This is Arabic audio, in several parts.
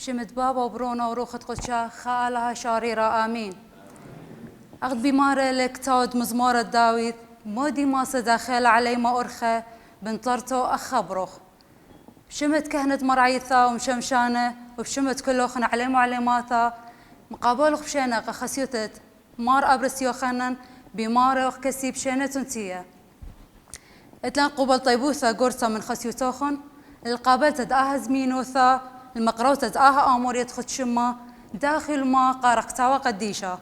شمت بابا وبرونا وروخت قدشا خالها شاريرة آمين. أخذ بمارة لك تود مزمارة داويد مودي ما داخل علي ما أرخى بنطرتو أخبرخ. بشمت كهنة مرعيثا ومشمشانة وبشمت كلوخن علي معلماتا مقابلخ بشينة خسيوتت مار أبرسيو خنن بمارة وخكسي بشينة تنتية. اتلان قبل طيبوثا قرصة من خسيوتوخن القابل تدآها زمينوثا المقروة تدآها آمور يدخل شما داخل ما قارقتاوا قديشة.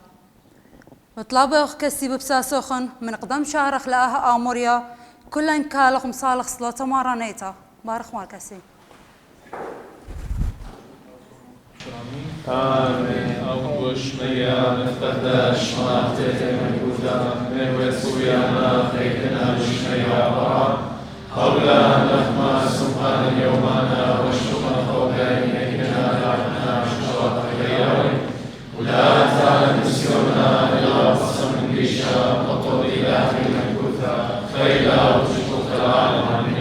وطلابة وخكسي ببساسوخن من قدم شارخ لآها آموريا كلن كالخ مصالخ صلاة مارانيتا بارخ ماركسي. آمين. أوبوش ميا نتقدش ما تتم الودا نوسويانا خيتنا بشميا برا حولا نخما سبحان يومانا والشكر خوغاني نكنا لعنا شكرا خياري ولا تعالى نسيونا إلا بصم ديشا وطولي داخل الكوثا خيلا وشكر العالم من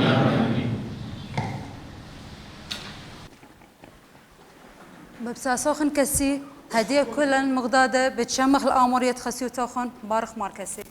ببساسوخن كسي هدية كلن مغدادة بتشمخ الآمور يتخسيوتوخن بارخ ماركسي.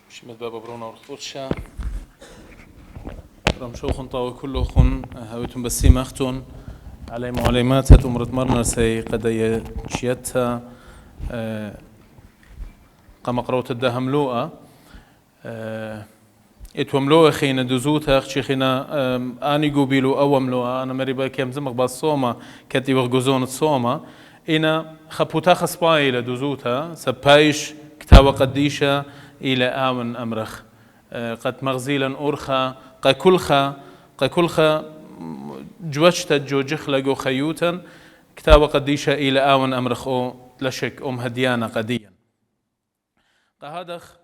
شمت بابا برونا ورخوتشا رمشوخن طاوي كلوخن هاويتم بسي مختون علي معلمات تمرت مرنا سي قدية شيتها قام قروت الدهملوءة اتوملوء خينا دزوتها خينا اني قوبيلو اوملوء انا مريبا كيم زمق بالصومة كتي وغوزون الصومة انا خبوتا خصباي لدزوتها سبايش كتابة قديشة الى امن امرخ قد مغزيلا أورخا قكلخا جوشتا جوجخ لقو خيوتا كتاب قديشة إلى آون أمرخو لشك هديانا قديا قهادخ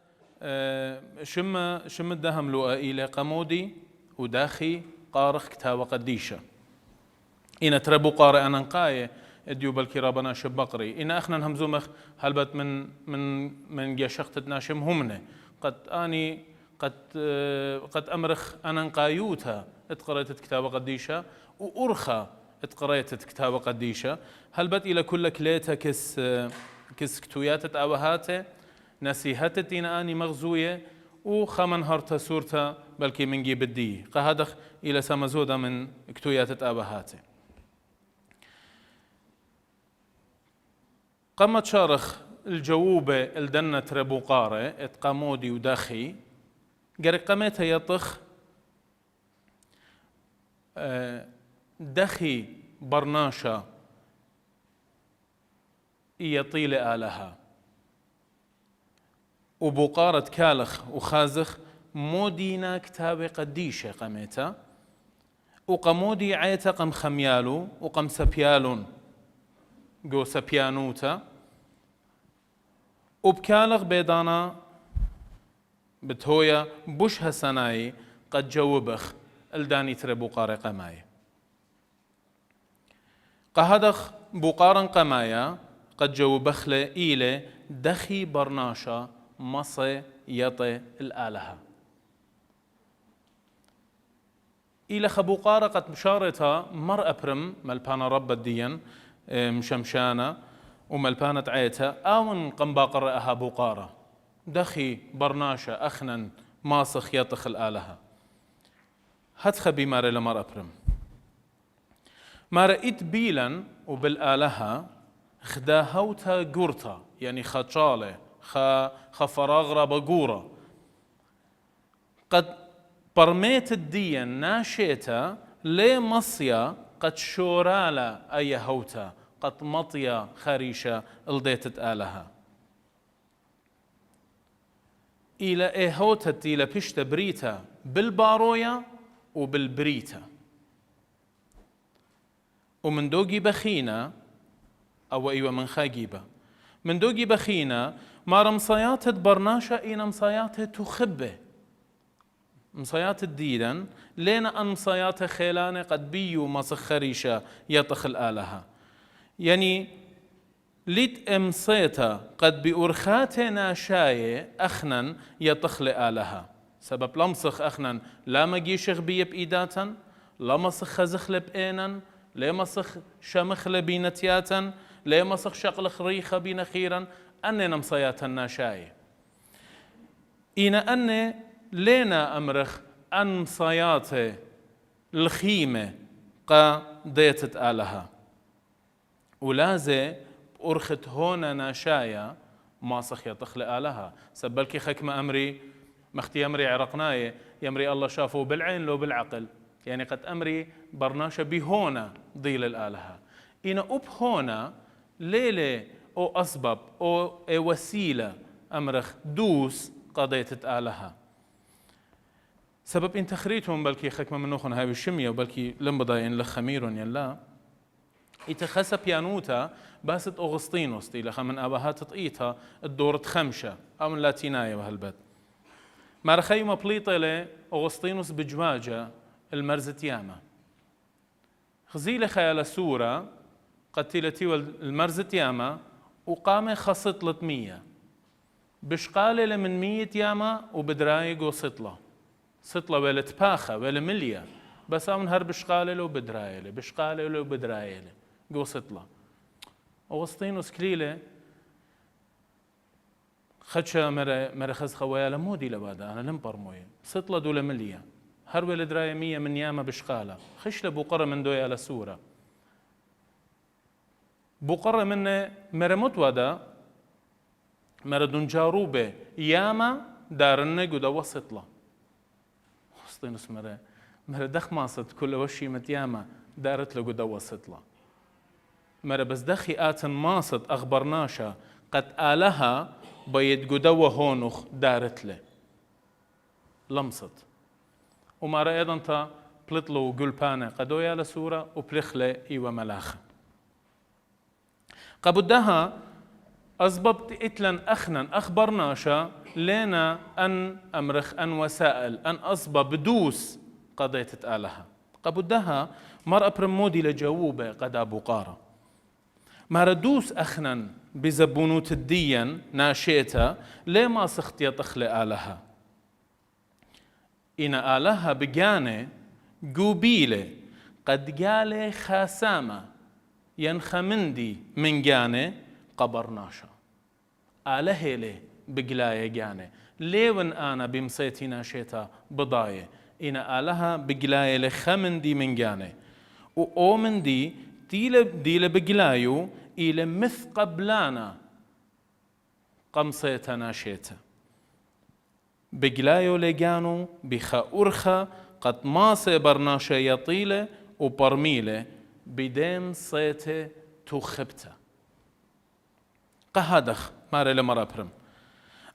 شم الدهم لؤى إلى قمودي وداخي قارخ كتاب قديشة إن تربو قارئ أنقاية اديو بالكرابنا شبقري إن أخنا همزومخ هلبت من جاشخت ناشم همنه قد أمرخ أنا قايوتها اتقريت كتابة قديشة وأرخى اتقريت كتابة قديشة هل بت إلى كل كليتها كس كتويات أوهاته نسيهتتين أني مغزوية وخمن هرتا سورتا بلكي من جيب الدي قهدخ إلى سمزودة من كتويات أوهاته قمت شارخ الجووبة الدنة ربو قارة اتقامودي وداخي قرقمتها يطخ دخي برناشا يطيل آلها وبقارة كالخ وخازخ مودينا كتابة قديشة قمتها وقمودي عيتا قم خميالو وقم سبيالون جو سبيانوتا وبكالخ بيدانا بتهويا بوش هسناي قد جوبخ الداني ترى بقارة قماية قهدخ بقارن قماية قد جوبخ إلى دخي برناشا مصي يطي الآلهة إلى خبقارة قد مشارتها مر أبرم ملبانا رب الدين مشمشانة وملبانة عيتها آون قنباقر أها بقارة دخي برناشة أخنا ماسخ يطخ الآلهة هتخبي ماري لمر أبرم ماري إت بيلا وبالآلهة خداهوتا قرطة يعني خطشالة خفراغرة بقورة قد برميت الدين ناشيتا لي مصيا قد شورالا أي هوتا قد مطيا خريشة الديتت آلهة إلى إيهوتت إلى بشت بريتا بالبارويا وبالبريتا ومن دوجي بخينا أو أيوة من خاجيبة من دوجي بخينا ما رمصيات برناشا إن مصيات تخبه مصيات الديدن لينا أن مصيات خيلانة قد بيو مصخ خريشة يطخ الآلهة يعني ليت امصيتا قد بأرخاتنا شاية أخنا يطخ لآلهة سبب لمسخ أخنا لا مجيشغ بي بإيداتا لا مسخ خزخ لبئينا لا مسخ شمخ لبينتياتا لا مسخ شقل خريخة بنخيرا أننا مصياتنا شاية إنا أن لينا أمرخ أن مصياته الخيمة قا ديتت آلهة ولازي أرخت هون ناشايا ما صخ يطخ لآلهة سبلكي خكمة أمري مختي أمري عرقناي يمري الله شافه بالعين لو بالعقل يعني قد أمري برناشة بهونا ضيل الآلهة إنا أب هونا ليلة أو أسبب أو وسيلة أمرخ دوس قضية آلهة سبب إن تخريتهم بلكي خكمة منوخن هاي الشمية وبلكي لم بضاين لخميرون يلا يتخسى بيانوتا باست أغسطينوس دي لخا من أباها تطئيتها الدورة خمشة أو من لاتينايا بهالبد ما رخي ما بليطة لي أغسطينوس بجواجة المرزت ياما خزيلة خيال سورة قتلتي المرزت ياما وقام خصت لطمية بشقالة من 100 ياما وبدرايق وسطلة سطلة ولا تباخة ولا مليا بس أمن هر بشقالة لو بدرايلة بشقالة لو بدرايلة جو سطلة أغسطينوس كليلة خدشة مرة خز خويا لمودي لبادا أنا لم برموية سطلة دولة مليا هر ولا دراية 100 من ياما بشقالة خش لبقرة من دوية على سورة بقرة من مرة متودا مرة دنجاروبة ياما دارنة قد وسطلة أغسطينوس مرة دخ ماصد كل وشي متياما دارت له قد وسطلة مرة بس دخي آتن ماصد أخبرناشا قد آلها بيد قدوة هونخ دارت له لمصت ومرة أيضا تا بلطلو قلبانة قدويا لسورة وبلخلة إيوة ملاخة قبدها أسببت إتلن أخنا أخبرناشا لنا أن أمرخ أن وسائل أن أسبب بدوس قضية آلهة قبدها مر أبرمودي لجاوبة قد أبو قارة ما ردوس أخنا بزبونوت الدين ناشيتا لما سخت يطخل آلهة إن آلهة بجانة قوبيلة قد قال خاسامة ينخمندي من جانة قبرناشا آلهة لي بقلاية جانة ليون أنا بمسيتي ناشيتا بضاية إن آلهة بقلاية لخمندي من جانة وأومن دي ديل بقلايو إلى مث قبلانا قمصيتا ناشيتا بقلايو لجانو بخا أرخا قد ماسي برناشا يطيلة وبرميلة بديم صيته تخبته قهدخ ماري لمرا برم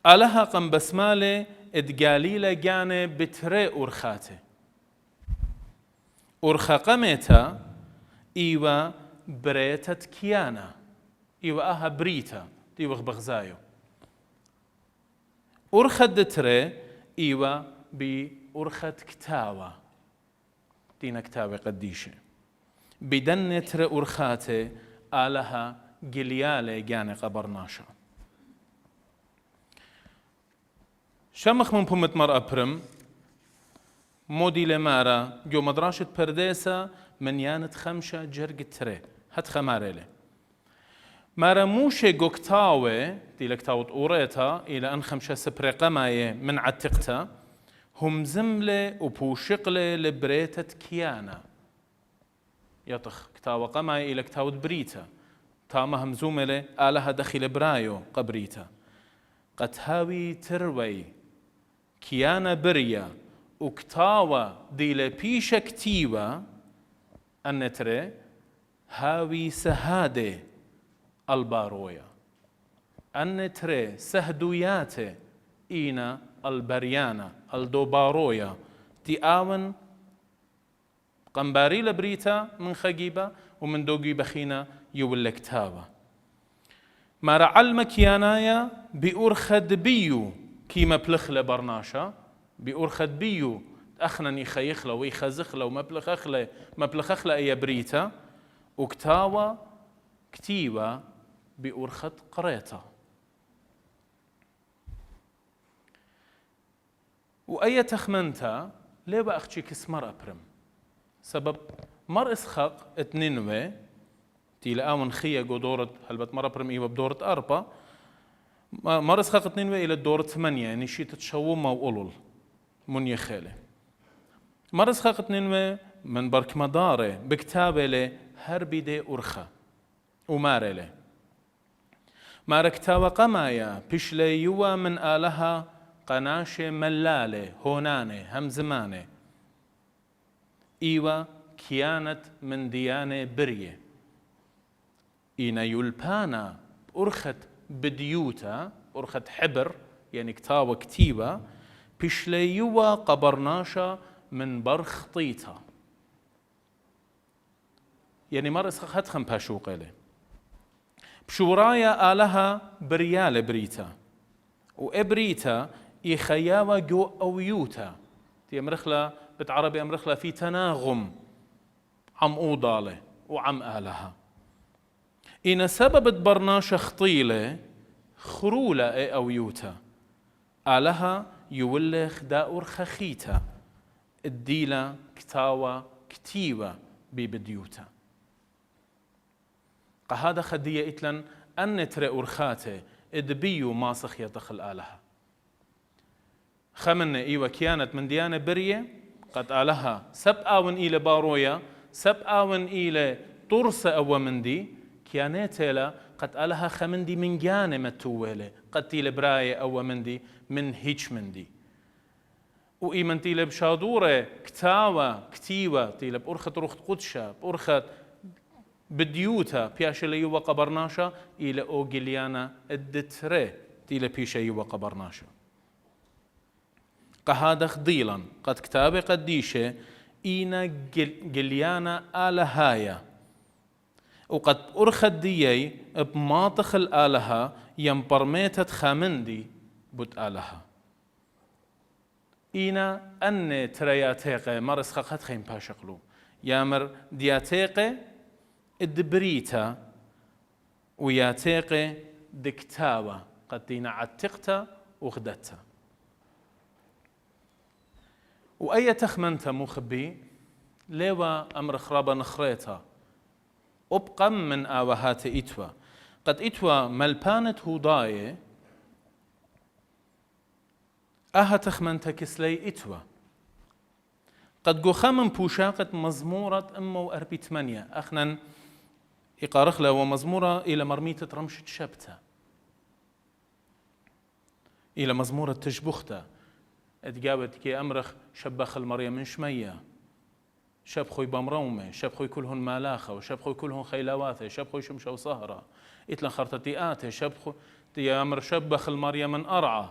آلها قم بسمالة ادقاليلة جانة بتري أرخاته أرخا قميتا إيوا بريتت كيانا إيوا أها بريتا ديوغ بغزايو أرخت دتري إيوا بأرخت كتاوة دينا كتاوة قديشة بدن تري أرخاته آلها قليالة جاني قبرناشا شمخ من بومت مر أبرم مودي لمارا جو مدراشة برديسة من يانت خمشة جرق تري هات خماريلي مارا موشي قوكتاوي دي لكتاوت أوريتا إلى أن خمشة سبري قماية من عتقتا هم زملة وبوشقلة لبريتة كيانا يطخ كتاوة قماية إلى كتاوت بريتا تاما همزوملة آلها دخل برايو قبريتا قد هاوي تروي كيانا بريا وكتاوة ديلا بيشا كتيوة النتري هاوي سهادة البارويا النتري سهدوياتي إينا البريانا الدوبارويا تياون قنباري لبريتا من خجيبة ومن دوغي بخينا يولك تاوة ما رعل مكيانايا بأرخد بيو كيما بلخ لبرناشا بأرخد بيو أخنني خيخلة ويخزخلة ومبلخخلة أي بريتا وكتاوى كتيوة بأرخد قريتا وأي تخمنتا ليه بأختي كسمر أبرم سبب مر إسخاق اتنينوي تيلا آون خيا قدورة هلبت مر أبرم إيوة بدورة أربا مر إسخاق اتنينوي إلى دورة 8 يعني شي تتشوما وقلل من يخالي مر إسخاق اتنينوي من برك مداري بكتابة لي هربي دي أرخا وماري لي مار كتابة قمايا بشلي يوا من آلها قناشة ملالة هونانة همزمانة إيوة كيانت من ديانة برية إينا يلبانا أرخت بديوتا أرخت حبر يعني كتاوة كتيبة بشليوا قبرناشا من برخ طيتا يعني مر إسخاق هتخم باشوقي لي بشورايا آلها بريالة بريتا وإبريتا يخياوة جو أويوتا تي أمرخلة بالعربي أمرخلة في تناغم عم أوضالة وعم آلها إن سببت برناشة خطيلة خرولة إي أويوتا آلها يولخ داور خخيتا الديلة كتاوة كتيوة ببديوتا قهذا خدية إتلن أن ترى أرخاته إدبيو ماسخ يدخل آلها خمن إيوة كانت من ديانة برية قد آلها سبقاون إلى بارويا سبقاون إلى طرس أو من دي كانت لا قد آلها خمندي من جانة متوالة قد تيل براية أو من دي من هيج من دي وإيمن تيل بشادورة كتاوة كتيوة تيل بأرخت رخت قدشة بأرخت بديوتا بياشلي وقبرناشا إلى أوغليانا الدتري تيل بيشي وقبرناشا قهذا خضيلا قد كتابة قديشة إينا جليانا آلهايا وقد أرخد ديي بماطخ الآلهة ينبرميتت خامندي بوت آلهة إينا أن ترياتيقة مرس خاقت خيم باشقلو يامر دياتيقة الدبريتا وياتيقة دكتاوة قد دينا عتقتا وخدتها وأي تخمنتا مخبي ليوا أمر خرابا نخريتا أبقى من آوهات إتوا قد إتوا ملبانت هوداية أها تخمنتا كسلي إتوا قد قخمن بوشاقة مزمورة أمو أربي 8 أخنا إقارخلا ومزمورة إلى مرميتة رمشة شبتة إلى مزمورة تشبختا اتجابت كي أمرخ شبخ المريم من شمية شاب خوي بمرومة شاب خوي كلهن مالاخة وشاب خوي كلهن خيلاواته شاب خوي شمشة وصهرة إتلن خرطتيآته شاب خوي يا أمر شبخ المريم من أرعى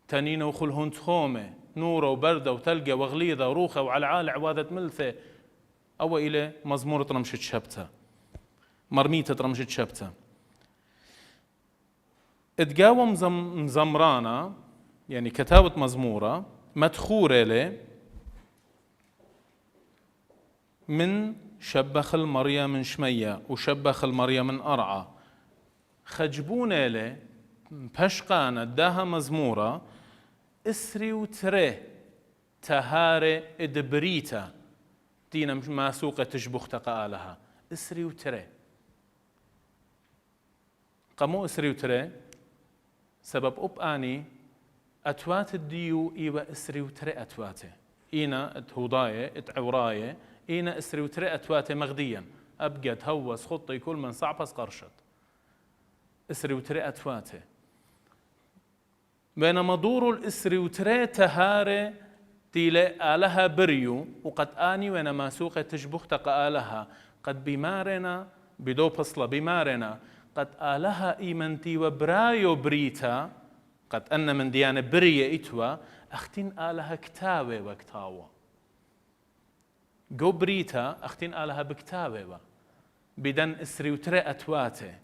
تنين وخلهن تخومة نورة وبردة وتلقى وغليظة وروخة وعلعال عوادة ملثة أو إلى مزمورة رمشة شبتة مرميتة رمشة شبتة اتقاوم مزمرانة يعني كتابة مزمورة مدخورة له من شبخ المريم من شمية وشبخ المريم من أرعى خجبونة له بشقانة داها مزمورة اسري وتري تهاري ادبريتا دينا ماسوقة تشبخ تقالها اسري وتري قمو اسري وتري سبب أبقاني أتوات الديو إيوة اسري وتري أتواته إينا اتهوضاية اتعوراية إينا اسري وتري أتواته مغديا أبقى هوس خطي كل من صعبس قرشت اسري وتري أتواته بينما دور الاسري وتري تهاري تيلي آلها بريو وقد آني وين ماسوقة تشبخ تقالها قد بمارنا بدو بصلة بمارنا قد آلها إيمنتي وبرايو بريتا قد أن من ديانة برية إتوا أختين آلها كتاوة وكتاوة جو بريتا أختين آلها بكتاوة بدن اسري وتري أتواته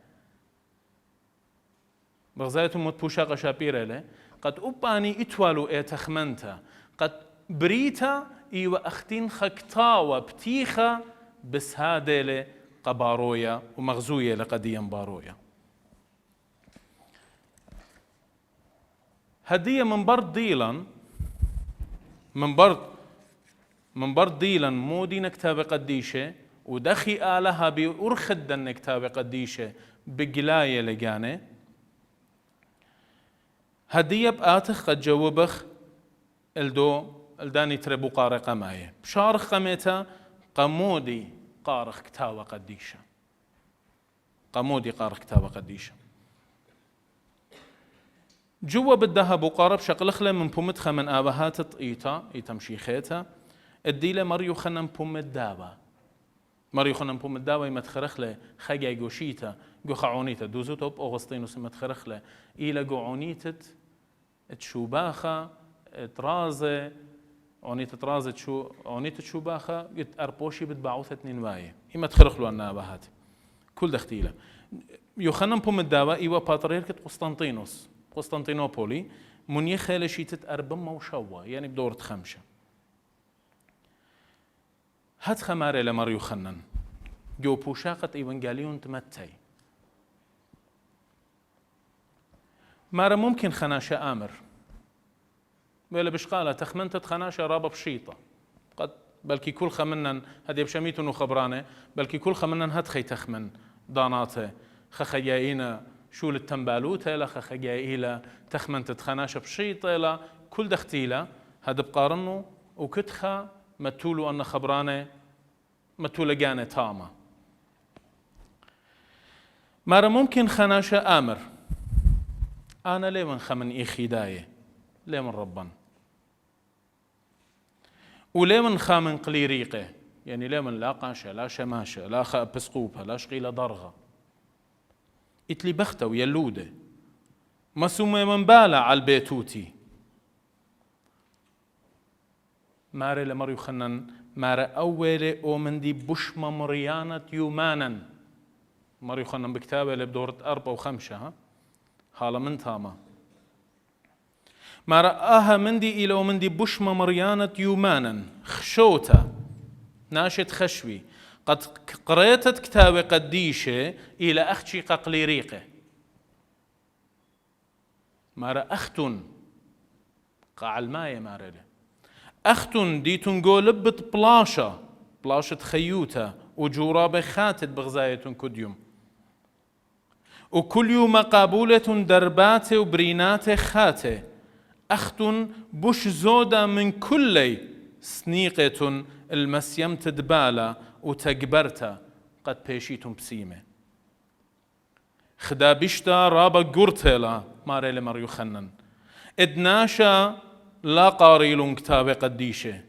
بغزاية موت بوشاقة شابيرة له قد أباني إتوالو إتخمنتا قد بريتا إيوا أختين خكتاوة بتيخة بس هادلة قبارويا ومغزوية لقديا بارويا هدية من برد ديلان من برد ديلان مودي نكتابة قديشة ودخي آلها بأرخد نكتابة قديشة بقلاية لقانة هدية بآتخ قد جوبخ الداني تربو قارقة مايه بشارخ قميتا قمودي قارخ كتابة قديشة قمودي قارخ كتابة قديشة جوا بدها بقارب شقلخله من بومتخه من آبهات طئيتا يتمشيخيتا الديلة مريو خنن بوم الدابة مريو خنن بوم الدابة يمتخرخله خجا جوشيتا جو خعونيتا دوزوتو بأغسطينوس يمتخرخله إلى جوعونيتت تشوباخة ترازة عنيت ترازة شو عنيت تشوباخة قد أربوشي بتبعوثة نواية يمتخرخلو أن آبهات كل دختيلة يخنن بوم الدابة إيوا باتريركة قسطنطينوبولي منيخة لشيتت أربم موشوة يعني بدورة خمسة هات خماري لمر يخنن جو بوشاقة إيوانجاليون تمتي مارا ممكن خناشة آمر ولا بشقالة تخمنتت خناشة رابة بشيطة قد بلكي كل خمنن هدي بشميتون وخبرانة بلكي كل خمنن هتخي تخمن داناته خخيائينا شول التنبالوته لا خخيائيلا تخمنتت خناشة بشيطة لا كل دختيلة هذا بقارنه وكتخا متولو أن خبرانة متولة جانة تامة مارا ممكن خناشة آمر أنا ليه من خمن إيخي داية ليه من ربان وليه من خامن قليريقه يعني ليه من لا قاشة لا شماشة لا بسقوبة لا شقيلة ضرغة إتلي بختة ويلودة مسومة من بالا على البيتوتي ماري لمريو خنن ماري أولي أو من دي بشمة مريانة يومانا مريو خنن بكتابة اللي بدورة 4 و5 حالا من تاما ماري آها من دي إلى من دي بشمة مريانة يومانا خشوتا ناشط خشوي قد قريتت كتابة قديشة إلى أختي قليريقة ماري أختن قاع الماية ماري له أختن دي تنقو لبت بلاشة خيوتا وجورابة خاتت بغزاية كديوم وكل يوم قابولة دربات وبرينات خاتة أختن بش زودة من كل سنيقة المسيم تدبالة وتقبرتا قد بيشيتم بسيمة خدا بشتا رابا قرتلا ماري لمريو خنن ادناشا لا قاريلون كتابة قديشة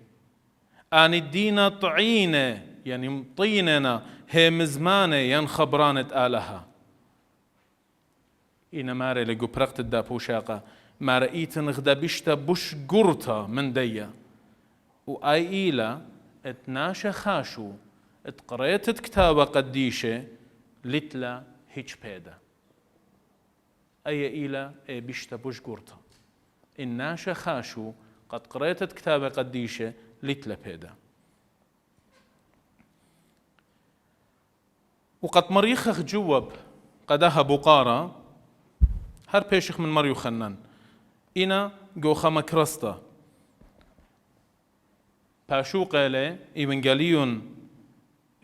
آن الدين طعينة يعني طيننا هي مزمانة ينخبرانة آلها إنا ماري لقو برقت الدابو شاقة ما رأيتن غدا بشتا بش قرطة من ديا وآي إيلا اتناشا خاشو اتقريتت كتابة قديشة لتلا هيج بيدا أي إيلا اي بشتا بش قرطة الناشا خاشو قد قريتت كتابة قديشة لتلا بيدا وقد مريخخ جوب قدها بقارة هر بيشخ من مريو خنن إنا جوخا مكرستا باشوقة لي إيوانجاليون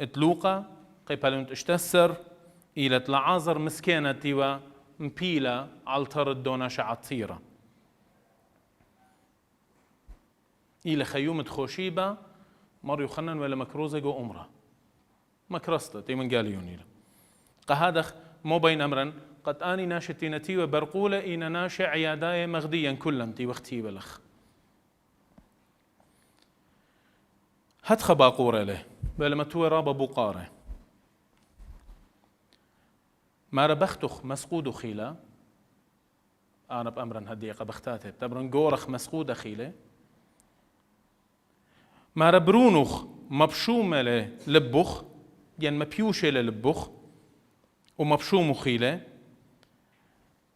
اتلوقا قيبالون اشتسر إلى تلعازر مسكينة تيوا مبيلة عالتر الدونا شعطيرة إلى خيومة خوشيبة مريو خنن ولا مكروزة جو أمرا مكرستا إيوانجاليون إلى قهادخ مو بين أمرا قد آني ناشتينتي وبرقولة إن ناشع عياداي مغديا كلن تي وقتي بلخ هات خباقورة له بلما توي رابا بقارة ما ربختخ مسقود خيلة أنا بأمرا هديقة بختاته تبرن قورخ مسقود خيلة ما ربرونخ مبشومة له لبخ يعني مبيوشة للبخ ومبشوم خيلة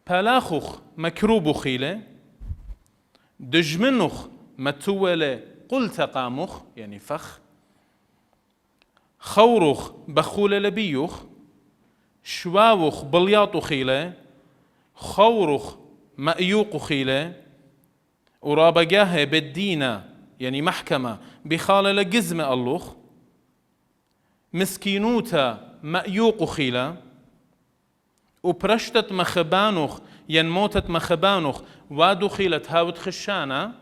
بالاخوخ مكروب خيلة دجمنخ متولة قلت قامخ يعني فخ خورخ بخولة لبيوخ شواوخ بلياط خيلة خورخ مأيوق خيلة ورابقاه بالدينة يعني محكمة بخالة لجزمة اللوخ مسكينوتا مأيوق خيلة وبرشتت مخبانوخ ينموتت مخبانوخ وادو خيلة هاوت خشانة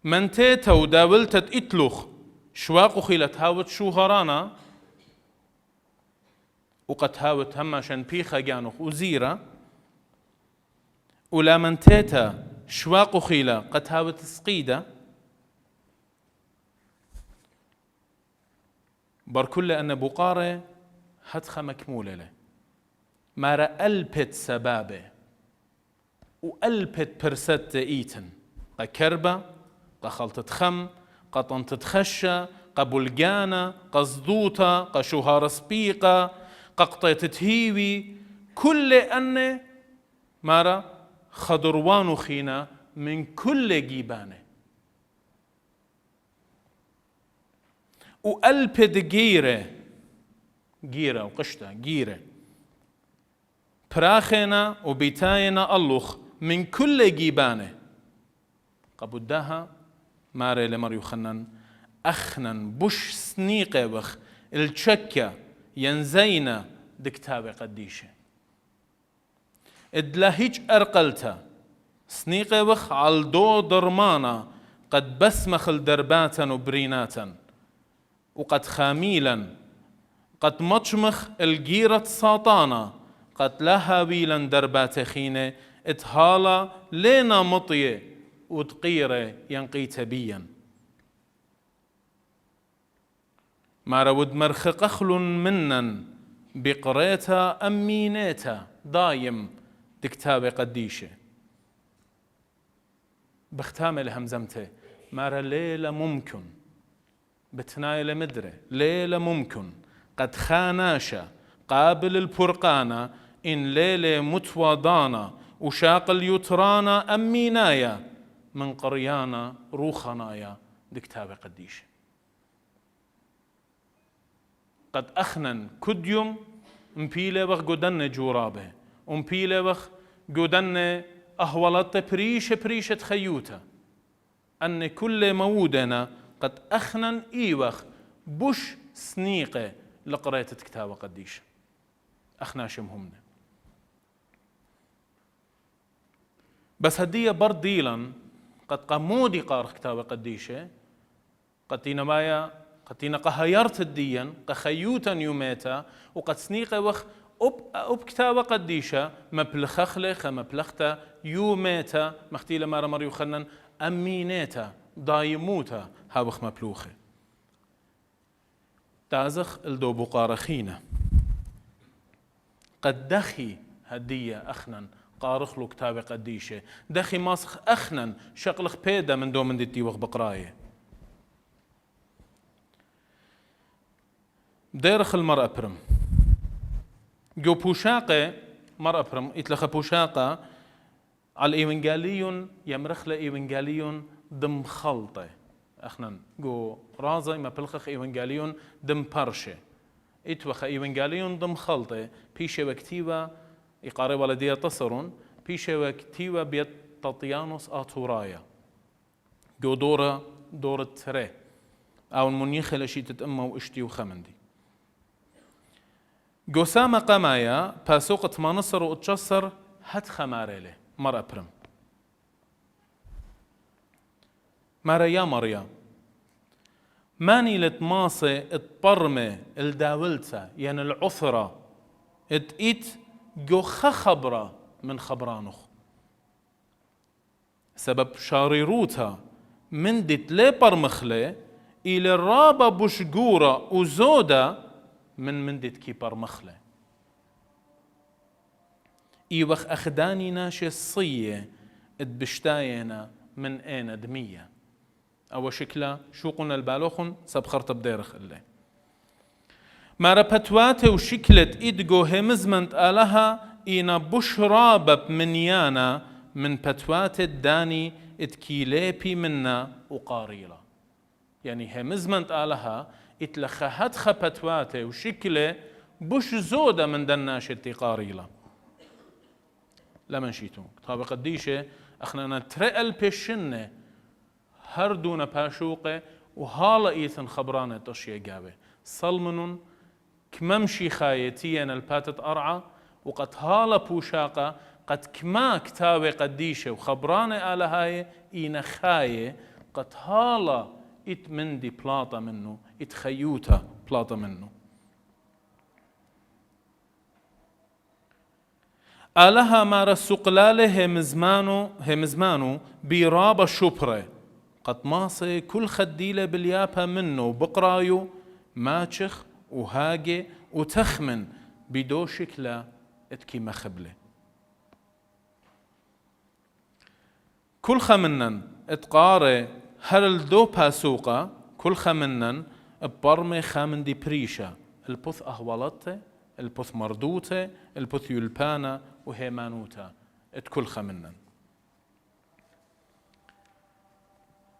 منتيتا وداولتت اتلوخ شواقو خيلة هاوت شوهرانا وقد هاوت هماشن بيخا جانوخ وزيرة ولا منتيتا شواقو خيلة قد هاوت سقيدة بركل أن بقارة هتخة مكمولة له مارا ألبت سبابة وألبت برست إيتن كربة خلطة خم قطنت تخشى قبلجانة قصدوطة قشوهار سبيقة قطية تهيوي كل أن مارا خضروان خينا من كل جيبانه وألبت جيرة وقشتة جيرة براخنا وبيتاينا اللوخ من كل جيبانه قبودها ماري لمر يخنن أخنن بش سنيقة وخ الشكة ينزينا دكتابة قديشة ادلهيج أرقلتا سنيقة وخ عالدو درمانا قد بسمخ الدرباتا وبريناتا وقد خاميلا قد مطشمخ الجيرة ساطانا قد لها ويلا دربات خينة اتهالا لينا مطية وتقيرة ينقيت بيا ما رود مرخ قخل منن بقريتا أمينيتا دايم دكتابة قديشة بختام الهمزمته مارا ليلة ممكن بتنايل مدرة ليلة ممكن قد خاناشا قابل البرقانة إن ليلة متوضانا وشاق اليترانا أمينايا من قريانا روخنايا دكتابة قديشة قد أخنن كديم مبيلة وخ قدن جورابه ومبيلة وخ قدن أهولت بريشة خيوتا أن كل مودنا قد أخنن إيوخ بش سنيقة لقرية كتابة قديشة أخناشمهمنا بس هدية برديلا قد قمودي قارخ كتابة قديشة قد تينمايا قد تينقهيرت الديا قخيوتا يوميتا وقد سنيقة وخ أب كتابة قديشة مبلخخلخ مبلختا يوميتا مختيلة مارا مريو خنن أمينيتا دايموتا هاوخ مبلوخة تازخ الدو بقارخينة قد دخي هدية أخنن قارخ له كتابة قديشة دخي ماسخ أخنن شقلخ بيدا من دو من دي وخ بقراية ديرخ المرأة برم جو بوشاقة مرأة برم إتلخ بوشاقة على إيوانجاليون يمرخ لإيوانجاليون دم خلطة أخنن جو رازي ما بلخخ إيوانجاليون دم برشة إتوخ إيوانجاليون دم خلطة بيشة وكتيبة إقارة ولدية تصرون بيشة وكتيبة بيت تطيانوس آتورايا جو دورة تري أو المنيخة لشي تتأمى واشتي وخمندي جو سامة قمايا باسوقة منصر واتشصر هات خماريله مرأة برم ماريا مريا ماني لتماصي اتبرمي الداولتا يعني العثرة اتقيت جو خبرة من خبرانخ سبب شاريروتا من ديت لي برمخلي إلى الرابة بشجورة وزودة من ديت كي برمخلي إيوخ أخداني ناشي الصية اتبشتاينا من أين دمية أو شكلا شو قلنا البالوخن سبخرت بديرخ اللي ما ربتواته وشكلت إدقو همزمنت آلها إينا بشرابب منيانا من بتوات الداني اتكيليبي منا وقاريلا. يعني همزمنت آلها اتلخهت خبتواته وشكله بش زودة من دناش قاريلا. لمن شيتون طابق قديشة اخنا نترقل بشنة هردونا باشوقة وهالا ايثن خبرانة تشيء قابة صلمنون كممشي خايتيا الباتت أرعى وقد هالا بوشاقة قد كما كتابة قديشة وخبرانة على هاي إينا خاية قد هالا اتمندي بلاطة منه اتخيوتا بلاطة منه. آلها ما رسقلاله همزمانو بيرابا شبرة قد ماصي كل خديلة باليابا منه بقرايو ماتشخ وهاجي وتخمن بدو شكله اتكي مخبله. كل خمنن اتقاري هرل دو باسوقة كل خمنن ببرمي خامن دي بريشة البث أهولته البث مردوته البث يلبانا وهيمانوتا اتكل خمنن.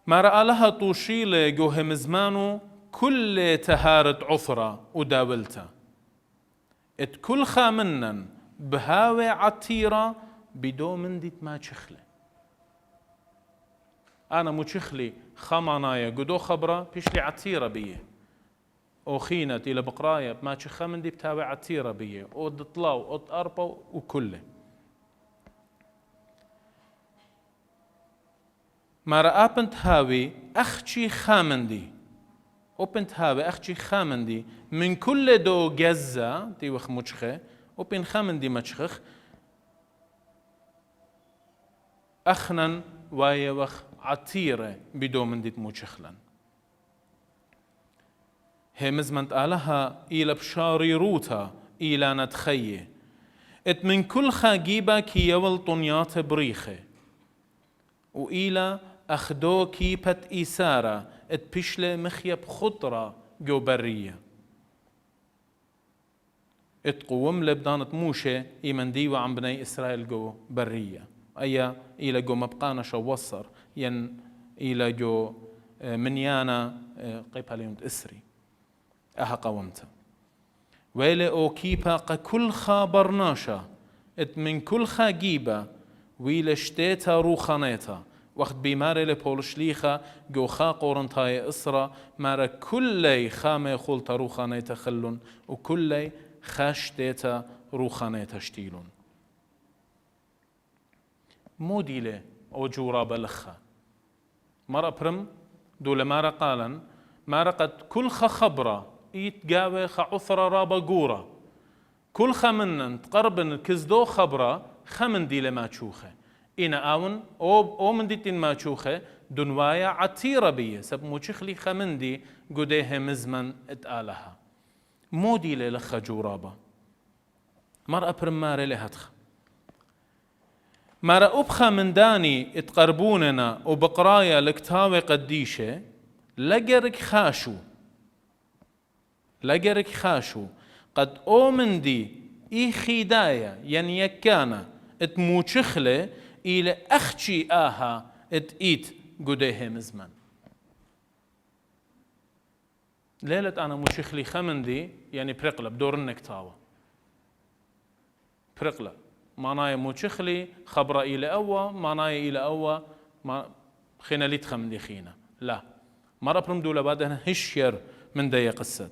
ما رأى لها طوشيلة جو همزمانو كل تهارت عثرة وداولتا اتكل خامنن بهاوي عطيرة بدو من ديت ما تشخلي. أنا مو تشخلي خمانايا قدو خبرة بيشلي عطيرة بيه أو خينت إلى بقرايا ما تشخى من دي بتاوي عطيرة بيه أو دطلاو أو تقربا وكله. ما رأى بنت هاوي أختي خامندي وبنت هاوي أختي خامندي من كل دو جزة دي وخ مجخة وبين خامندي مجخخ أخنن واي وخ عطيرة بدو من ديت مجخلن. همزمنت آلها إلى بشاري روتا إلى نتخيه ات من كل خاجيبة كي يول طنيات بريخه وإلى أخدو كيبت إسارة ات بشلة مخيب خطرة جو برية ات قوم لبدانت موشة إيمن ديوة عن بني إسرائيل جو برية أي إلى جو مبقانا شوصر ين إلى جو منيانا قيبها ليومت إسري أها قومتا ويلي أو كيبا كل خابرناشا ات من كل خاجيبة ويلا شتيتا روخانيتا وقت بيماري لبولشليخا جو خا قورنتاي إسرا مارا كلي خامي خولتا روخانيتا خلون وكلي خاشتيتا روخانيتا شتيلون. موديلي أو جورابا لخا مرة برم دول مارا قالن مارا قد كل خبرة يتقاوي عثرة رابا قورة كل خمنن تقربن كزدو خبرة خمن دي لما تشوخه إنا آون أو من ديتين ما تشوخه دنوايا عطيرة بيه سب موشخلي خمن دي قديه مزمن اتآلها مودي للخ جورابا مرأة برماري لهتخ مرأة أبخى من داني اتقربوننا وبقرايا لكتاوي قديشة لقرك خاشو قد أومن دي إي خدايا يعني يكانا اتموشخلة إلى أختي آها اتقيت قديه مزمن. ليلة أنا موشخلي خمن دي يعني برقلة بدور النكتاوة برقلة معناها موشخلي خبرة إلى أوا معناها إلى أوا ما خينا ليت خمن دي خينا لا مرة برمدولة بعدها هشير من دي قصة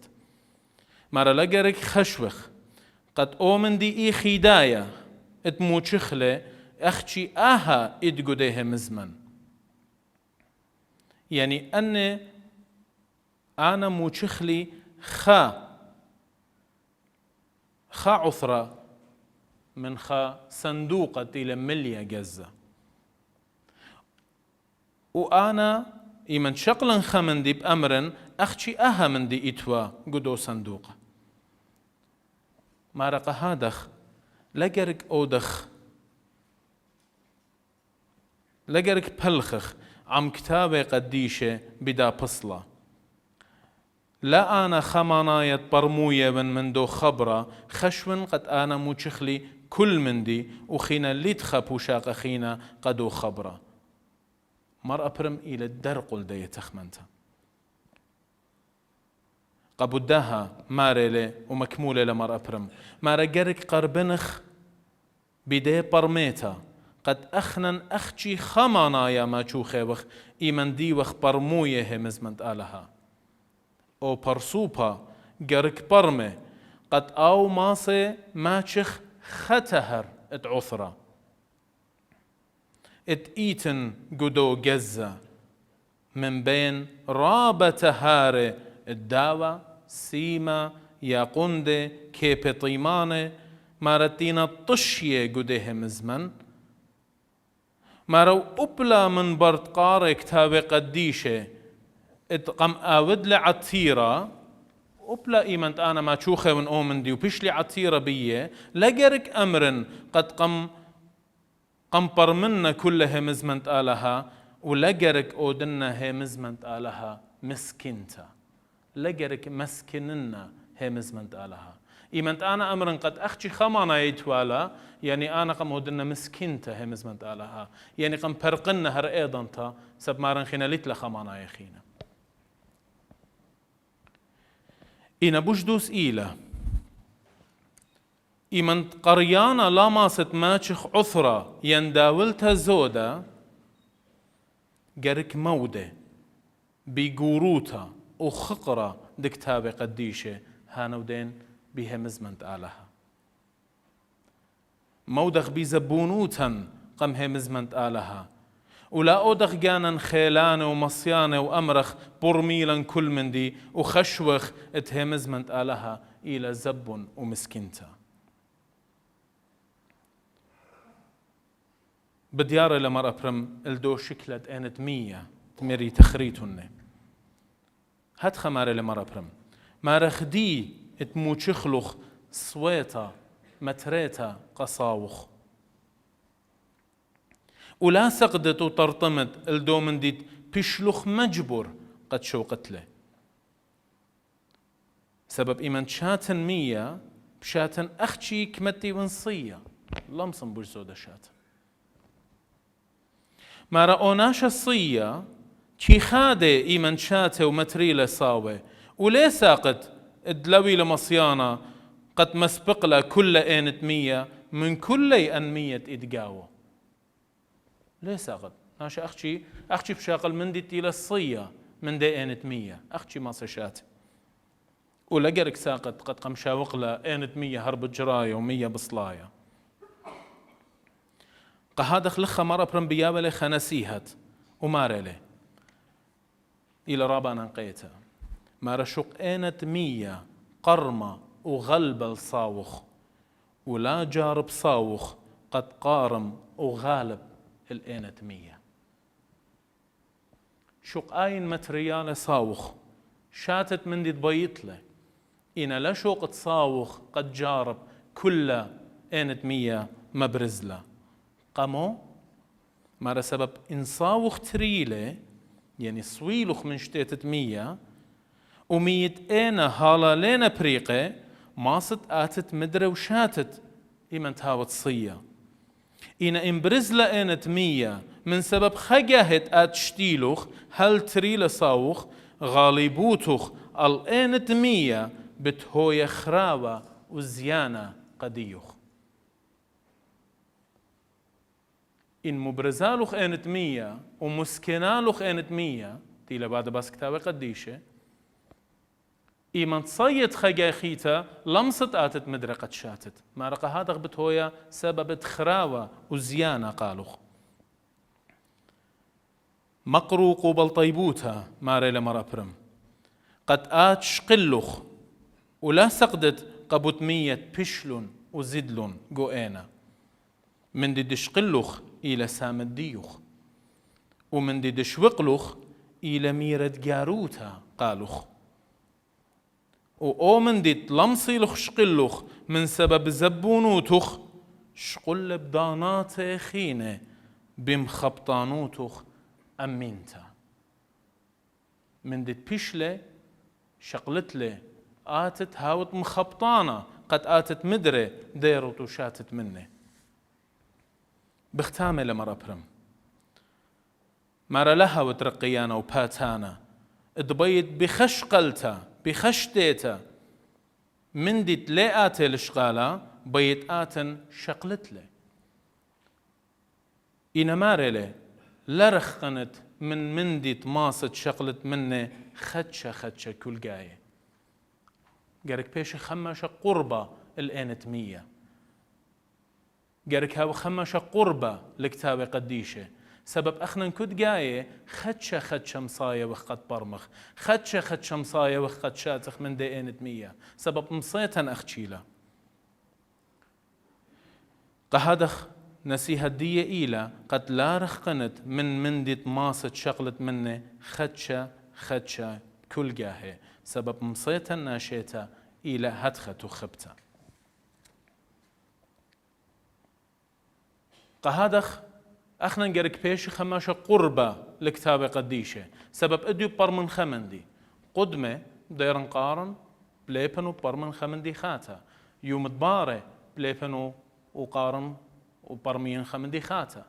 مرة لقرك خشوخ قد أومن دي إي خدايا اتموشخلة أختي آها اتقديه مزمن يعني أنا موشخلي خا عثرة من خا صندوقة إلى مليا جزة وأنا إيمن شقلن خمن دي بأمرن أختي أها من دي إتوا قدو صندوقة ما رقا هادخ لقرك أودخ لقرك بلخخ عم كتابة قديشة بدا بصلة لا أنا خمانايت برموية من دو خبرة خشون قد أنا موشخلي كل من دي وخينا اللي تخب وشاق خينا قدو خبره مر أبرم إلى الدرقل دي تخمنتا قبودها ماريلي ومكمولة لمر أبرم مارا جرك قربنخ بدي برميتا قد أخنن أخشي خمانا يا ما تشوخيوخ إيمن ديوخ برمويه مزمنت آلها أو برسوبا جرك برمي قد أو ماسي ماتشخ ختهر اتعثرة اتئيتن قدو جزة من بين رابة هاري الداوة سيما يا قندي كيبي طيماني مارتينا طشية قديه مزمن مارو أبلا من برتقار كتاب قديشة اتقم آود لعطيرة أبلا إيمانت أنا ما تشوخي من أومن دي وبيشلي عطيرة بيه لقرك أمرن قد قم برمنا كلها مزمنت آلها ولقرك أودنا هي مزمنت آلها مسكنتا لقرك مسكننا هي مزمنت آلها إيمانت أنا أمرن قد أخشي خمانا يتوالا يعني أنا قم أودنا مسكنتا هي مزمنت آلها يعني قم برقنا هر أيضا تا سب مارن خينا لتلا خمانا يخينا إنا بوجدوس إيلا إيمن قريانا لا ماست ماتشخ عثرة ينداولتها زودا جرك مودة بيقوروتا وخقرة دكتابة قديشة هانودين بها مزمنت آلها مودخ بيزبونوتا قم هي مزمنت آلها ولا أودخ جانا خيلانة ومصيانة وأمرخ برميلا كل من دي وخشوخ اتهمزمنت آلها إلى زب ومسكنتا بديارة لمر أبرم الدو شكلت أنت 100 تمري تخريتهن هات خمارة لمر أبرم ما رخدي اتموشخلخ صويتا متريتا قصاوخ ولا سقدت وطرطمت الدومن ديت بشلخ مجبور قد شوقت له سبب إيمان شاتن 100 بشاتن أختشي كمتي ونصية لمصن بوش زودة شاتن ما رأوناش الصية كي خادة إيمان شاته ومتريلة صاوة وليه ساقت الدلوي لمصيانة قد مسبق له كل أينت 100 من كل أنمية إدقاوه ليه ساقط؟ ناشا أختي بشاقل من دي تيلا الصية من دي أينت 100 أختي ما صشات ولقرك ساقط قد قم شاوق له أينت 100 هرب جراية و100 بصلاية قهاد خلخة مرة برم بيابلة خنسيهت ومارلة إلى رابانا نقيتها مارا شق أينت 100 قرمة وغلبل صاوخ ولا جارب صاوخ قد قارم وغالب الأينت 100 شق آين متريال صاوخ شاتت من دي تبيط له إنا لا شوق صاوخ قد جارب كل أينت 100 مبرز له قامو مارا سبب إن صاوخ تريله يعني صويلخ من شتيت 100 و100 أينا هالا لينا بريقة ماست آتت مدرة وشاتت إيمن تهاوت صية إنا إمبرزلا أنت 100 من سبب خجاهت أتشتيلوخ هل تريلا صاوخ غالبوتوخ الأنت 100 بتهوي خراوة وزيانة قديوخ إن مبرزالوخ أنت 100 ومسكنالوخ أنت 100 تيلا بعد بس كتابة قديشة إيمان تصيد خجاخيتا لمصت آتت مدرقة شاتت ما رقا هذا بتهويا سبب خراوة وزيانة قالوخ مقروق بالطيبوتها ماري لمر أبرم قد آتش قلوخ ولا سقدت قبوت 100 بشلون وزدلون قوئينا من دي دشقلوخ إلى سامديوخ ومن دي دشوقلوخ إلى ميرة جاروتا قالوخ وأومن ديت لمصي لخ شقلوخ من سبب زبونوتوخ شقل بدانات خينة بمخبطانوتوخ أمينتا من ديت بيشلة شقلت له آتت هاوت مخبطانة قد آتت مدري ديرت وشاتت منه بختامه لمرة برم مرة لها وترقيانا وباتانا ادبيت بخش قلتا بخش ديتا من ديت لي آتي الاشغالا بيت آتن شقلت له إنا مارلي لرخنت من منديت ماست شقلت منه خدشة كل جاية قالك بيش خمشة قربة الآنت 100 قالك هاو خمشة قربة لكتابة قديشة سبب أخنا كد جاية خدشة مصاية وخد برمخ خدشة مصاية وخد شاتخ من دي آنت 100 سبب مصيتا أختشيلا قهدخ نسيها الدية إيلا قد لا رخنت من مندت ماست شغلت منه خدشة كل جاهي سبب مصيتا ناشيتا إيلا هدخة وخبتا قهادخ أخنا نقرك بيش خماشة قربة لكتابة قديشة سبب أديو برمن خمندي قدمة ديرن قارن بليبنو برمن خمندي خاتا يوم دبارة بليبنو وقارن وبرمين خمندي خاتا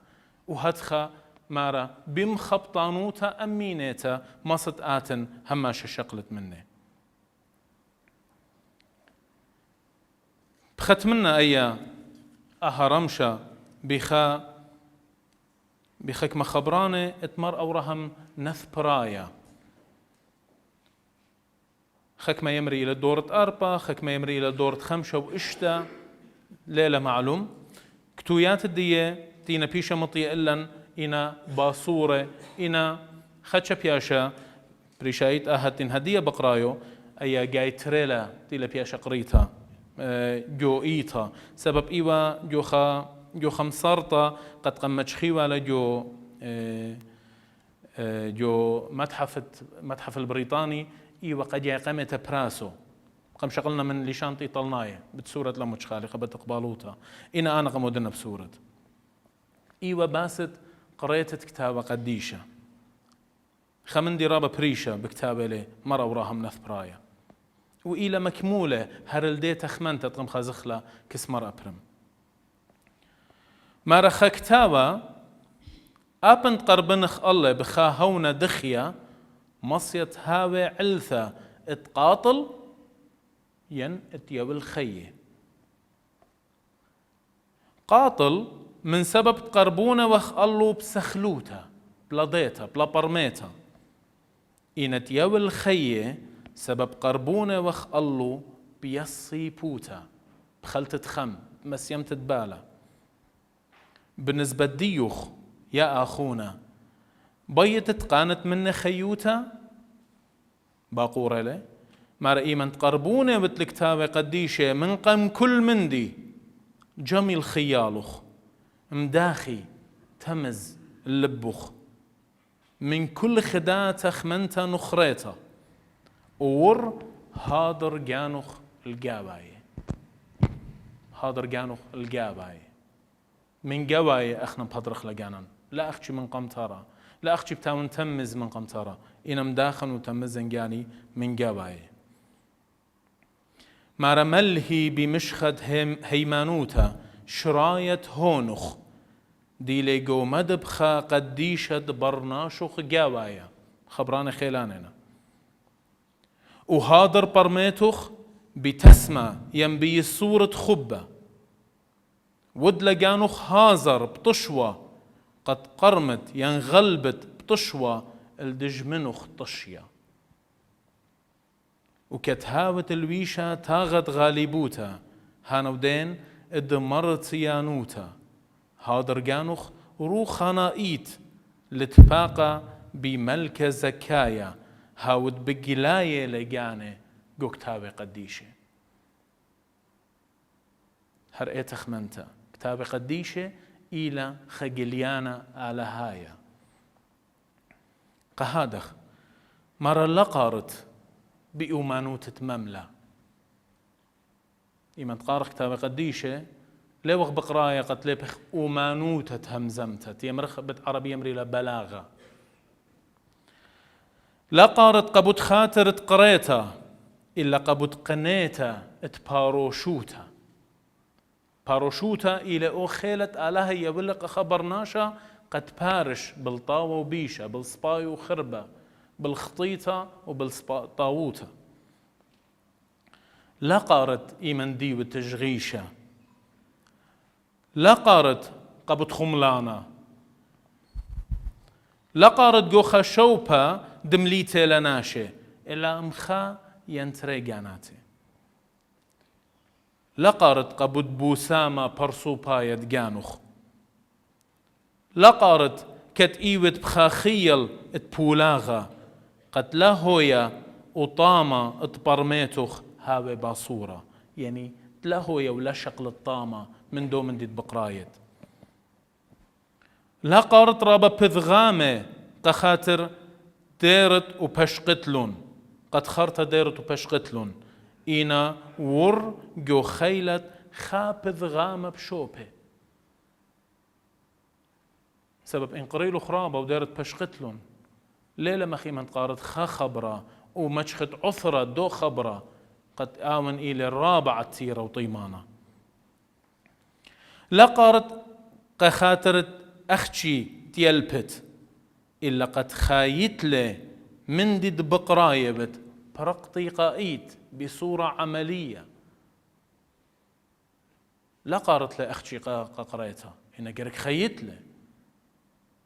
وهدخة مارا بمخبطانوتا أمينيتا مصد آتن هماشة شقلت مني بختمنا أي أهرمشة بخك مخبرانة اتمر أورهم نث برايا خك ما يمري إلى دورة 4 خك ما يمري إلى دورة 5 وإشتا ليلة معلوم كتويات الدية تينا بيشا مطية إلن إنا باصورة إنا خدشة بياشا بريشايت أهتين هدية بقرايو أي جاي تريلا تيلا بياشا قريتا جو إيتا سبب إيوا جو خمسارتا قد قمت شخيوة جو متحف البريطاني إيوا قد يقمت براسو قم شغلنا من لشانتي طلناية بتصورة لمش خالقة بتقبالوتا أنا قمودنا بصورة إيوا باست قريت كتابة قديشة خمندي رابا بريشة بكتابة لي مرة وراها من برايا وإلى مكمولة هرلديت أخمنت تقم خازخلة كسمر أبرم ما رخا كتابة أبنت قربنخ الله بخا هونا دخيا مصيت هاوي علثة اتقاطل ين اتيو الخيه قاطل من سبب تقربونه وخقلو بسخلوتا بلا ديتا بلا برميتا إن اتيو الخيه سبب قربونه وخقلو بيصي بوتا بخلتة خم مسيمة بالا بالنسبة ديوخ يا أخونا بيت تقانت من خيوتا باقورة له ما رأي من تقربونه بالكتابة قديشة من قم كل مندي جميل خيالخ مداخي تمز اللبخ من كل خداتخ منتا نخريتا اور هادر جانخ الجاباية هادر جانخ الجاباية من جواية أخنا بهدرخ لجانن لا أخشي من قمتارا لا أخشي بتاون تمز من قمتارا إنا مداخن وتمزن جاني من جواية ما رمله بمشخد هيمانوتا شراية هونخ دي ليقو مدبخا قديشة برناشخ جوايا خبران خيلاننا وهادر برميتخ بتسمى ينبي صورة خبة ودلقانخ هازر بطشوة قد قرمت ينغلبت بطشوة الدجمنخ طشية وكتهاوت الويشة تاغت غالبوتا هانودين ادمرت سيانوتا هادر جانخ روخ خنائيت لتفاقة بملك زكايا هاود بقلاية لجانة جو كتابة قديشة هرئت خمنتا كتابة قديشة إلى خجليانا على هايا قهادخ مرة لقارت بأمانوت مملة إما تقارخ كتابة قديشة لوغ بقراية قد لبخ أمانوتة همزمتت يمرخ بالعربية مريلا بلاغة لا قارت قبوت خاطرت قريتا إلا قبوت قنيتا باروشوتا باروشوتا إلى أو خيلة آلها يبلق خبر ناشا قد بارش بالطاوة وبيشة بالصباي وخربة بالخطيطة وبالطاووتة لا قارت إيمندي وتشغيشة لا قارت قبط خملانا لا قارت جوخا شوبا دمليتي لناشي إلا أمخا ينتريقاناتي لا قارت قبط بوسامة برصوبا يدقانوخ لا قارت كت إيوت بخاخيل اتبولاغا قد لا هويا وطامة اتبرميتوخ هاوي باصورة يعني لا هويا ولا شقل الطامة من دو من ديد بقرايد لا قارت رابا بذغامة قخاتر ديرت وبشقتلون قد خرت ديرت وبشقتلون إينا ور جو خيلت خا بذغامة بشوبه سبب انقريلو خرابة وديرت بشقتلون ليلة مخي من قارت خا خبرة ومشخت عثرة دو خبرة قد آمن إلى الرابعة تيرة وطيمانة لا قارت قخاترت أختشي تيلبت إلا قد خايت له من ديد بقرايبت برقطي قايت بصورة عملية لا قارت له أختشي قريتها هنا قرك خيت له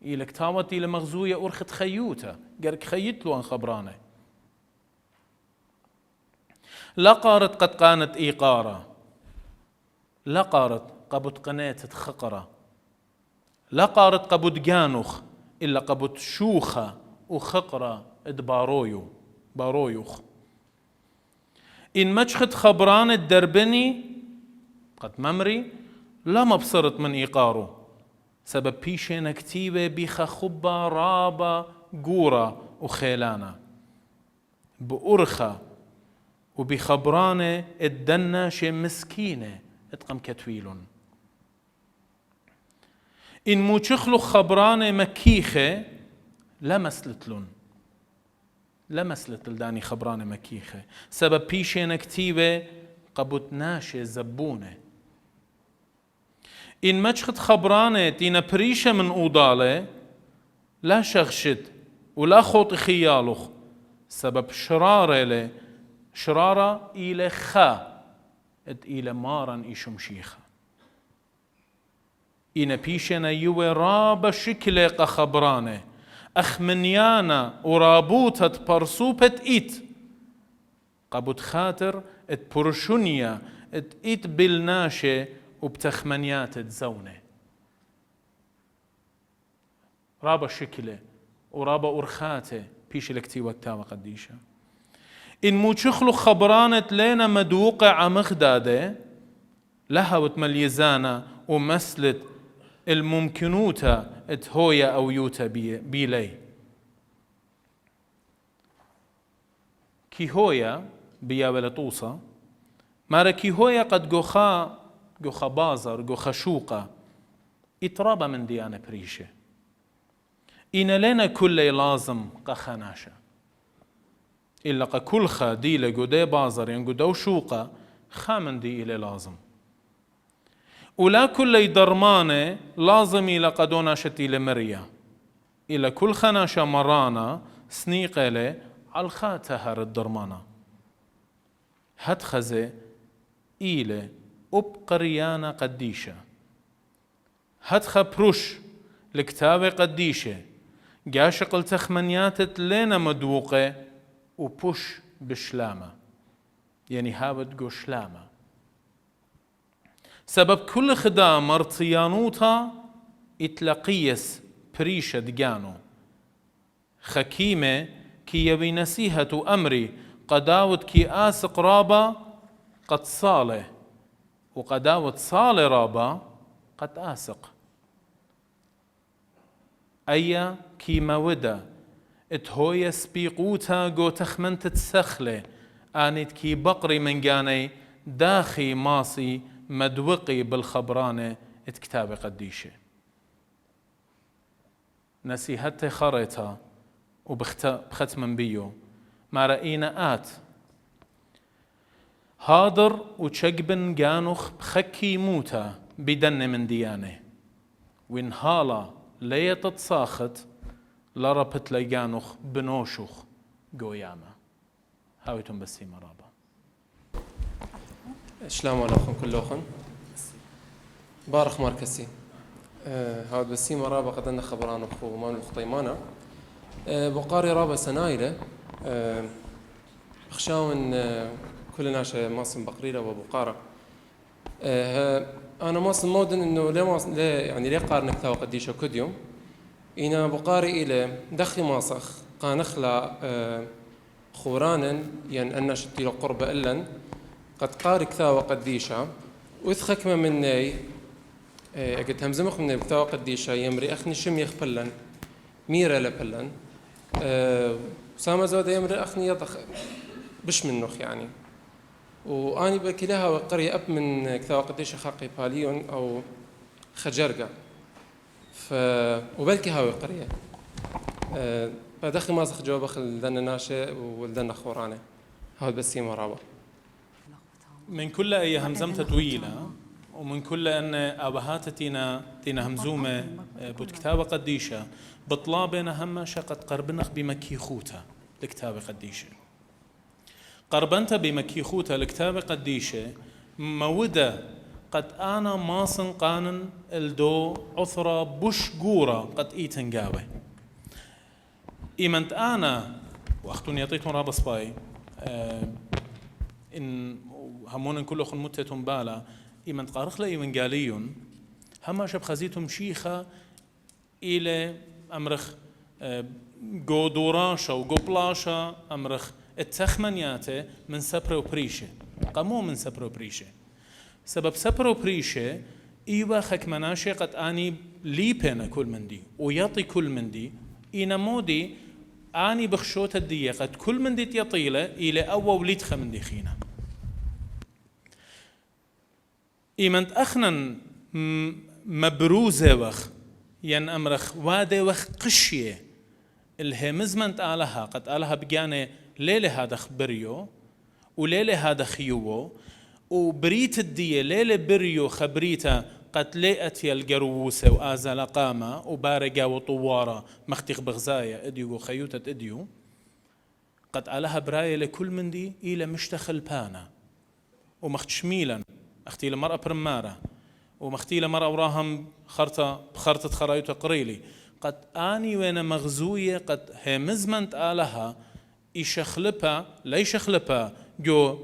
إلى كتاوت إلى مغزوية أرخت خيوتها قرك خيت له أن خبرانه لا قارت قد قانت إيقارة لا قارت قبط قنيت خقرة لا قارت قبط جانوخ إلا قبط شوخة وخقرة بارويوخ إن مجخت خبران الدربني قد ممري لا مبصرت من إيقاره سبب بيشينا كتيبة بيخا خبا رابا قورة وخيلانا بأرخة وبخبرانة الدنا شي مسكينة اتقم كتويلون إن موشخلو خبرانة مكيخة لا مسلت لداني خبرانة مكيخة سبب بيشينا كتيبة قبوت ناشي زبونة إن مجخت خبرانة تينا بريشة من أوضالة لا شغشت ولا خوط خيالوخ سبب شرارة إلى خا إلى مارن إيشم شيخة إن بيشنا يوي رابا شكلة خبرانة أخمنيانا ورابوتة برسوبة إيت قبوت خاطر برشونيا إيت بالناشة وبتخمنيات تزونة رابا شكلة ورابا أرخاته بيش لكتي وقتها قديشة إن موشخلو خبرانة لينا مدوقة عمخدادة لها وتمليزانا ومسلت الممكنوتا اتهويا أو يوتا بيلي كي هويا بيا ولطوسة مارا كي هويا قد جوخا بازر جوخا شوقة اترابا من ديانة بريشة إن لنا كل لازم قخناشة إلا كل خاديلة جودي بازر ينجدو شوقة خامن دي إلى لازم ولا كل درمانة لازم إلى قدونا شتي لمريا إلى كل خناشة مرانا سنيقة له على الخاتهر الدرمانة هتخزة إلى قريانا قديشة هتخ بروش الكتابة قديشة قاشق تخمنيات لنا مدوقة وبوش بشلامة يعني هاود جو شلامة سبب كل خدام مرطيانوتا اتلقيس بريشة دقانو خكيمة كي يبي نسيهة أمري قداوت كي آسق رابا قد صالة وقداوت صالة رابا قد آسق أيا كي مودة اتهويا سبيقوتا جو تخمنت تسخلة آنت كي بقري من جاني داخي ماصي مدوقي بالخبرانة اتكتابة قديشة نسيهت خريطة وبختم بيو ما رأينا هادر وشقبن جانوخ بخكي موتا بدن من ديانه وين هالا ليه تتصاخت لربت لجانوخ بنوشوخ قوياما هاويتم بسي مرابا السلام عليكم كلكم بارخ ماركسي هاد بسي مرابا قدنا خبران أخو مان الخطيمانة بقاري رابا سنايلة خشاون كل ناس ماصم بقريرة وبقارة أنا ماصم مودن إنه ليه قارنك ثاو قديشة كل يوم إنا بقاري إلى دخي ماصخ قانخلا خورانا ين أنا شتي قرب إلن قد قارك ثاو قديشة وثخك مني قد همزمخ من ثاو قديشة يمري أخني شم يخبلن ميرا لبلن سامة زود يمري أخني يضخ بش منوخ يعني وأني بكي لها وقرية أب من كثاوة قديشة خاقي باليون أو خجرقة وبلكي هاوي قرية فدخي ماسخ جواب أخل دنا ناشئ ولدنا خورانة هاو بس مرابا من كل أي همزمة طويلة ومن كل أن أبهات تينا همزومة بكتابة قديشة بطلابنا هم شقت قربنخ بمكي خوتا لكتابة قديشة قربنت بمكي خوتا لكتابة قديشة مودة قد أنا ماصن قانن الدو عثرة بش قورة قد إيتن قاوة إيمنت أنا وأختون يطيتون رابس باي إن همون كل أخن متتهم بالا إيمنت قارخ لأي من قاليون هما شب خزيتهم شيخة إلى أمرخ جو دوراشا وجو بلاشا أمرخ التخمنياته من سبرو بريشة قامو من سبرو بريشة سبب سبرو بريشة إيوا خك مناشي قد آني ليبنا كل من دي ويطي كل من دي إينا مودي آني بخشوت الدية قد كل من دي يطيلة إلى أول وليتخ من دي خينا إيمنت أخنا مبروزة وخ ين أمرخ وادة وخ قشية الهمزمنت آلها قد آلها بجانة ليلة هذا خبريو وليلة هذا خيوو وبريت الدية ليلة بريو خبريتا قد لقت الجروسة وآزل قامة وبارجة وطوارة مختيخ بغزاية اديو خيوتة اديو قد آلها براية لكل من دي إلى مشتخل بانا ومختشميلا اختي لمرأة برمارة ومختي لمرأة وراهم خرطة خرايوتة قريلي قد آني وين مغزوية قد همزمنت آلها يشخلبها لا يشخلبها جو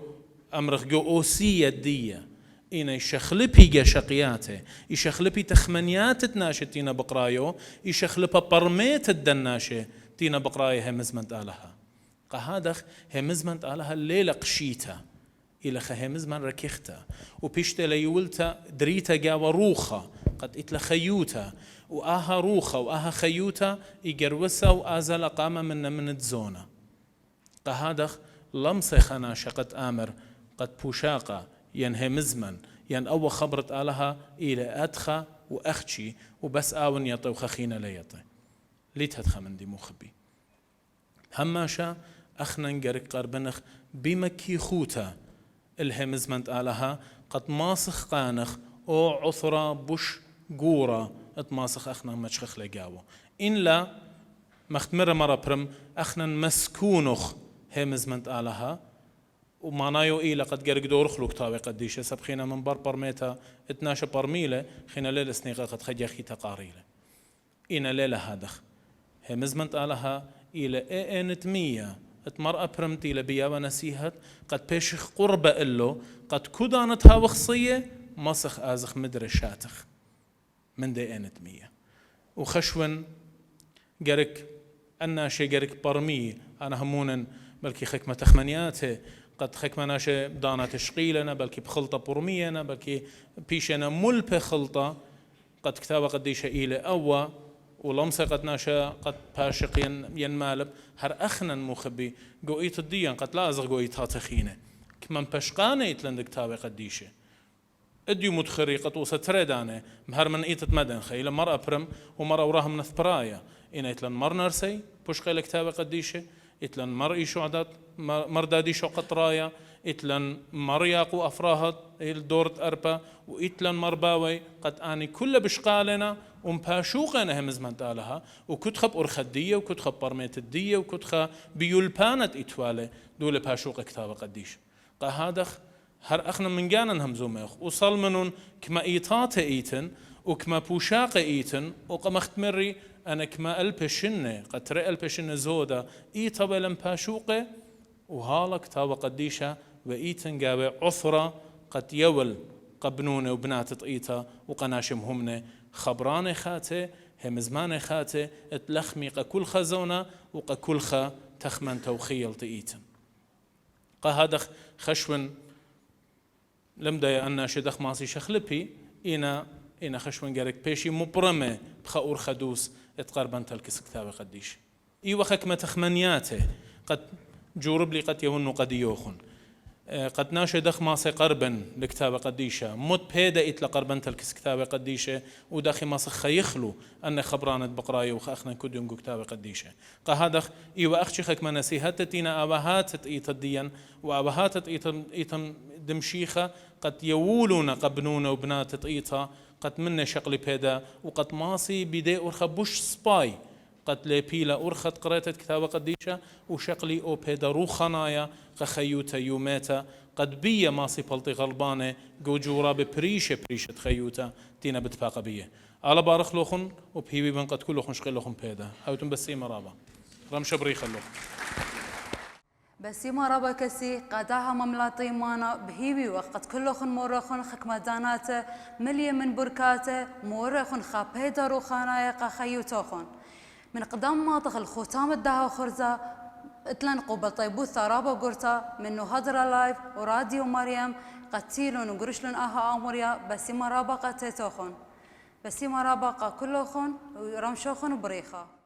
أمرخ جو أوسية دية إنا يشخلبي جا شقياته يشخلبي تخمنيات تناشة تينا بقرايو يشخلبها برميت الدناشة تينا بقرايو همزمنت آلها قهادخ همزمنت آلها الليلة قشيتا إلى خهمزمن ركيختا وبيشت ليولتا دريتا جاوا روخا قد اتلخيوتا وآها روخا وآها خيوتا يجروسا وآزل قامة من الزونة قهادخ لمسخ أنا شقت آمر قد بوشاقة ينهي مزمن ين أو خبرت آلها إلى أدخى وأخشي وبس آون يطي وخخينا لا يطي ليتهدخى من دي مخبي هماشا أخنا نقرق قربنخ بمكي خوتا الهمزمنت آلها قد ماسخ قانخ أو عثرة بش قورة اتماسخ أخنا مشخخ لقاوه إن لا مختمرة مرة برم أخنا مسكونخ همزمنت آلها ومعنايو إيلا قد قرق دور خلوك تاوي قديشة سبخينا من برميتا 12 برميلة خينا ليلة سنيقة قد خجاخي تقاريلة إنا ليلة هادخ همزمنت آلها إلى إنتمية اتمرأة برمتي لبيا ونسيهت قد بيشخ قربة إلو قد كدانتها وخصية ماسخ آزخ مدر شاتخ من دي إنتمية وخشون قرق أناشي قرق برمي أنا همونا بلكي خكمة تخمنياته قد خكمة ناشي دانا تشقيلنا بلكي بخلطة برمينا بلكي بيشنا مل بخلطة قد كتابة قديشة إلى أوا ولمسة قد ناشا قد باشق ينمالب هر أخنا مخبي قويت الديان قد لا أزغ قويت هاتخينة كمان باشقانة يتلند كتابة قديشة اديو مدخري قد وستردانه مهر من ايتت مدن خيل مرأة برم ومرأة وراها من الثبرايا إن يتلن مر نرسي بوش خيل كتابة قديشة يتلن مر إيشو عدد مر داديشو قطرايا إتلن مرياق وأفراهت الدورت أربا وإتلن مرباوي قد آني كل بشقالنا ومباشوقنا هم زمان تالها وكتخب أرخدية وكتخب برميت الدية وكتخب بيولبانت إتوالي دول باشوق كتاب قديش قهادخ هر أخنا من جانا همزوميخ وصل منون كما إيطات إيتن وكما بوشاق إيتن وقم اختمري أنا كما البشنة قد ترى البشنة زودة إيطا بلن باشوقه وهالا كتاب قديشة وإيتن قاوي عثرة قد يول قبنونة وبنات طئيتا وقناشم همنة خبران خاته هم زمان خاته اتلخمي كل خزونة وكل خا تخمن توخيل طئيتن قهادخ خشون لمدا أن شدخ ماسي شخلبي إنا خشون جارك بيشي مبرمة بخور خدوس اتقربن تلكس كتاب قديش وخك ما تخمنياته قد جورب لي قد يونو قد يوخن قد ناشي دخ ماسي قربن لكتاب قديشة مت بيدا إتلا قربن تلكس كتاب قديشة وداخي ماسي خيخلو أن خبرانت بقراية وخأخنا كديم كتاب قديشة قهادخ أخشيخك ما نسيهتتنا أبهات تئيت الدين وأبهات تئيت دمشيخة قد يولون قبنونا وبنات تئيتها قد من شقلي بيدا وقد ماسي بدي أرخى بوش سباي قد لبيلا أرخت قرأت كتاب قديشة وشقلي أو بيدا روخنايا خيوتا يوميتا قد بيا ماسي بلطي غلبانة جوجورا ببريشة خيوتا تينا بتفاق بيه على بارخ لوخن وبهيبي بن قد كلوخن شقل لوخن بيدا هاوتن بس مرابا رمش بريخ اللوخن بسيما رابا كسي قداها مملاطي مانا بهيبي وقت كلوخن مورخن خكمداناته مليا من بركاته مورخن خابيدا روخانايا قخيوتوخن من قدام ماطخ الختام الدها وخرزة اتلن قوبل طيبوث رابا قرطة من هدرا لايف وراديو مريم قتيلون وقرشلون اها اموريا بسيما رابا قتيتوخن بسيما رابا قا كلوخن ورمشوخن وبريخا